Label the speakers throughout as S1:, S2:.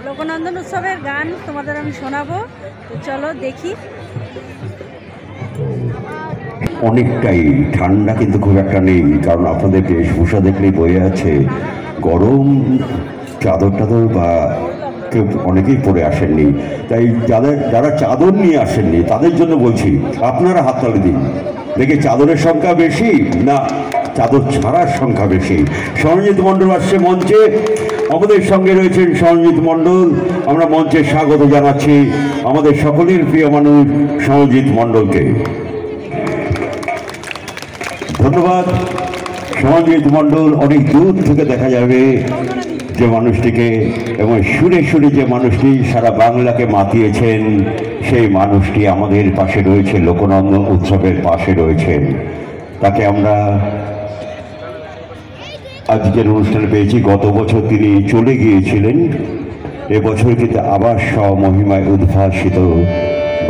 S1: লোকনন্দন উৎসবের গান তোমাদের আমি শোনাবো, তো চলো দেখি।
S2: অনেকটাই ঠান্ডা কিন্তু খুব একটা নেই, কারণ আপনাদের বেশভূষা দেখলেই বোঝা যাচ্ছে গরম চাদর টাদর বা কেউ অনেকেই পরে আসেননি। তাই যারা চাদর নিয়ে আসেননি তাদের জন্য বলছি, আপনারা হাততালি দিন। দেখে চাদরের সংখ্যা বেশি না চাদর ছাড়ার সংখ্যা বেশি? সরঞ্জিত মণ্ডল আসছে মঞ্চে, আমাদের সঙ্গে রয়েছেন সরঞ্জিত মণ্ডল। আমরা মঞ্চে স্বাগত জানাচ্ছি আমাদের সকলের প্রিয় মানুষ সরঞ্জিত মণ্ডলকে। ধন্যবাদ সরঞ্জিত মণ্ডল। অনেক দূর থেকে দেখা যাবে যে মানুষটিকে, এবং সুরে সুরে যে মানুষটি সারা বাংলাকে মাতিয়েছেন, সেই মানুষটি আমাদের পাশে রয়েছে, লোকনন্দন উৎসবের পাশে রয়েছেন। তাকে আমরা আজকের অনুষ্ঠানে পেয়েছি। গত বছর তিনি চলে গিয়েছিলেন, এবছর কিন্তু আবার স্বমহিমায় উদ্ভাসিত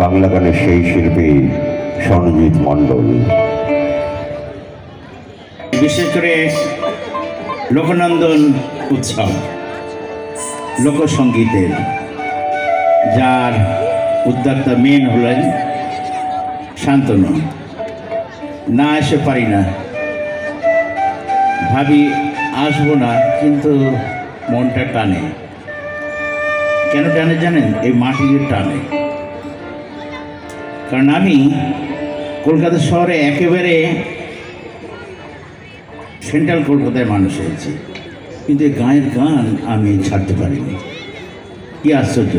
S2: বাংলা গানের সেই শিল্পী সরঞ্জিত মণ্ডল।
S3: বিশেষ করে লোকনন্দন উৎসব লোকসঙ্গীতের, যার উদ্যোক্তা মেন হলেন শান্তনু। না এসে পারি না, ভাবি আসবো না, কিন্তু মনটা টানে। কেন টানে জানেন? এই মাটির টানে। কারণ আমি কলকাতা শহরে একেবারে সেন্ট্রাল কলকাতায় মানুষ হয়েছি, কিন্তু এই গায়ের গান আমি ছাড়তে পারিনি। কি আশ্চর্য!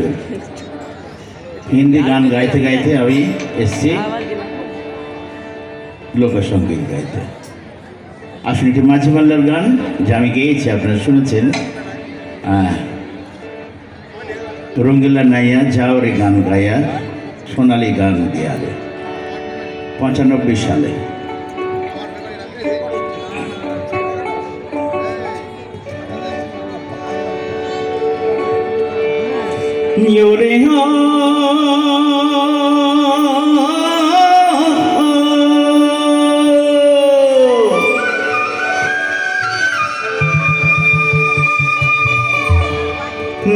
S3: হিন্দি গান গাইতে গাইতে আমি এসছি লোকসঙ্গীত গাইতে। আসলে এটি মাঝি মাল্লার গান, যা আমি গেয়েছি, আপনারা শুনেছেন। রঙ্গিলা নাইয়া যাও রে গান গাইয়া, সোনালি গান দিয়ালে, 95 সালে। Lloré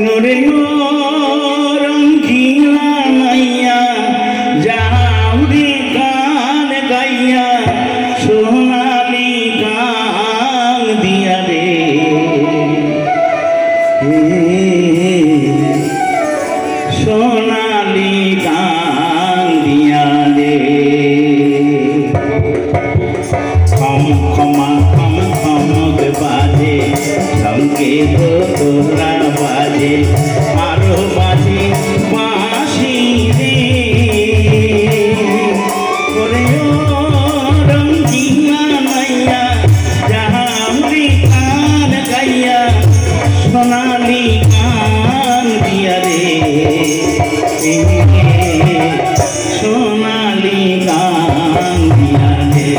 S3: Lloré रंगीला नैया जाऊरी गान गाइया, सोनाली गान दिया रे। সোনালি গান দিয়া রে। খম খমা খম খমক বাজে, সঙ্গে তোরা বাজে, আরো বাজে বাঁশি রে। ওরে ও রঙ্গিলা নাইয়া যাহারি গান গাইয়া, সোনালি গান দিয়া রে। সোনালি গান দিয়া রে,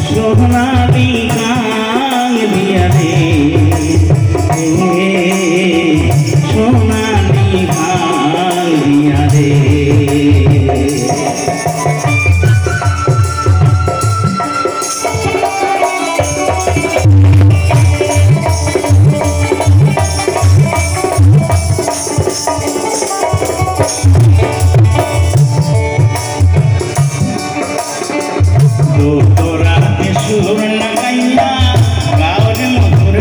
S3: সোনালি গান দিয়া রে, সোনালি গান দিয়া রে। তোরা সুর লাগাইয়া গাওয়ার মধুর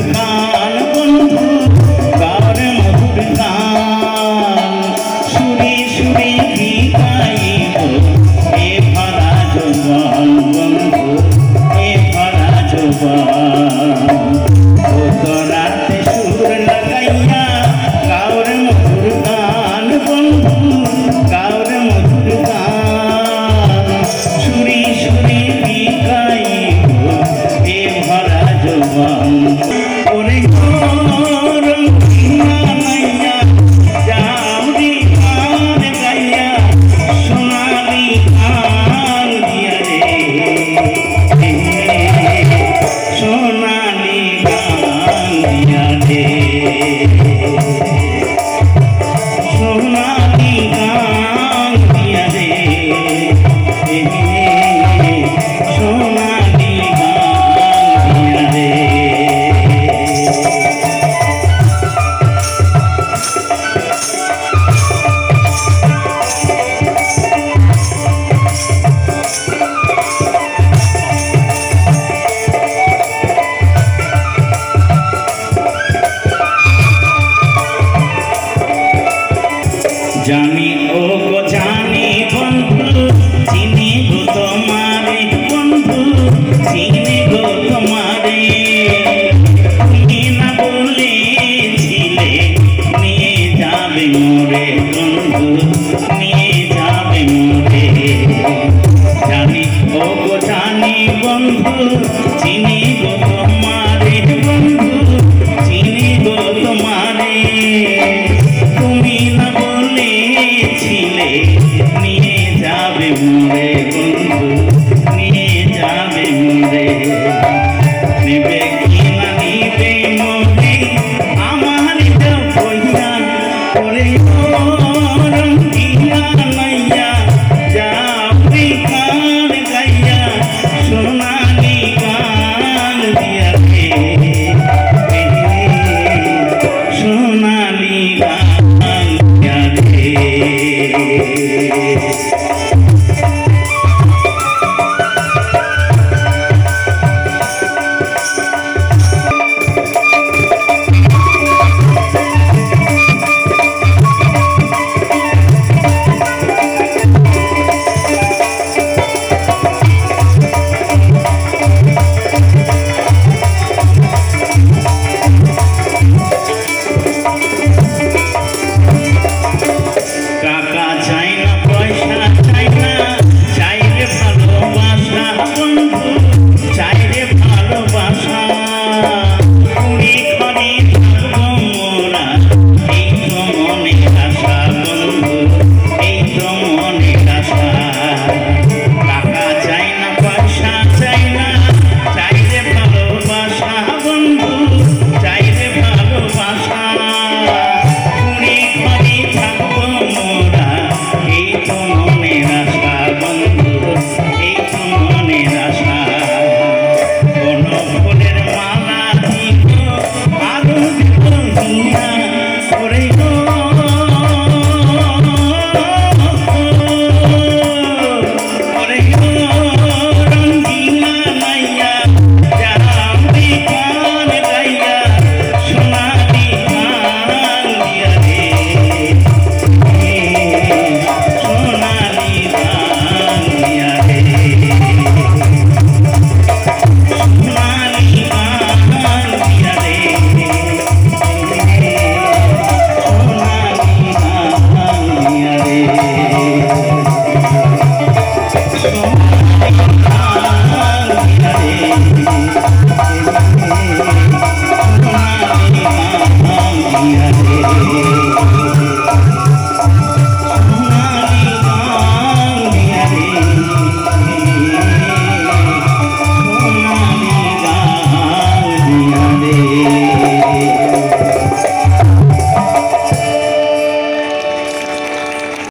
S3: জানি ও গো জানি বন্ধু চিনি গো তোমারে বন্ধু চিনি গো তোমারে তুমি না বলেছিলে নিয়ে যাবে মোরে বন্ধু নিয়ে যাবে মোরে জানি ও গো জানি বন্ধু চিনি গো তোমারে বন্ধু চিনি গো তোমারে তুমি না বলেছিলে নিয়ে যাবে মোরে বন্ধু নিয়ে যাবে মোরে নিবে কি না নিবে মোরে আমার বইয়া করে রঙ্গিলা নাইয়া যাবি গান গাইয়া সোনালি গান দিয়া সোনালি গান দিয়া টাকা চাই না পয়সা চাই না চাই রে ভালোবাসা বন্ধু চাই রে ভালোবাসা কুড়ি ঘরে থাকবো মোরা এই তো মনের আশা বন্ধু এই তো মনের আশা টাকা চাই না পয়সা চাই না চাই রে ভালোবাসা বন্ধু চাই রে ভালোবাসা কুড়ি ঘরে থাকবো মোরা এই তো মনের আশা বন্ধু এই তো মনের আশা কোন ফুলের মালা দিব আরো দিব দুনিয়া করে গো করে গো রঙ্গিলা নাইয়া যাবি গান গাইয়া সোনালি গান দিয়া রে সোনালি গান দিয়া রে সোনালি গান দিয়া রে সোনালি গান দিয়া রে সোনালি গান দিয়া রে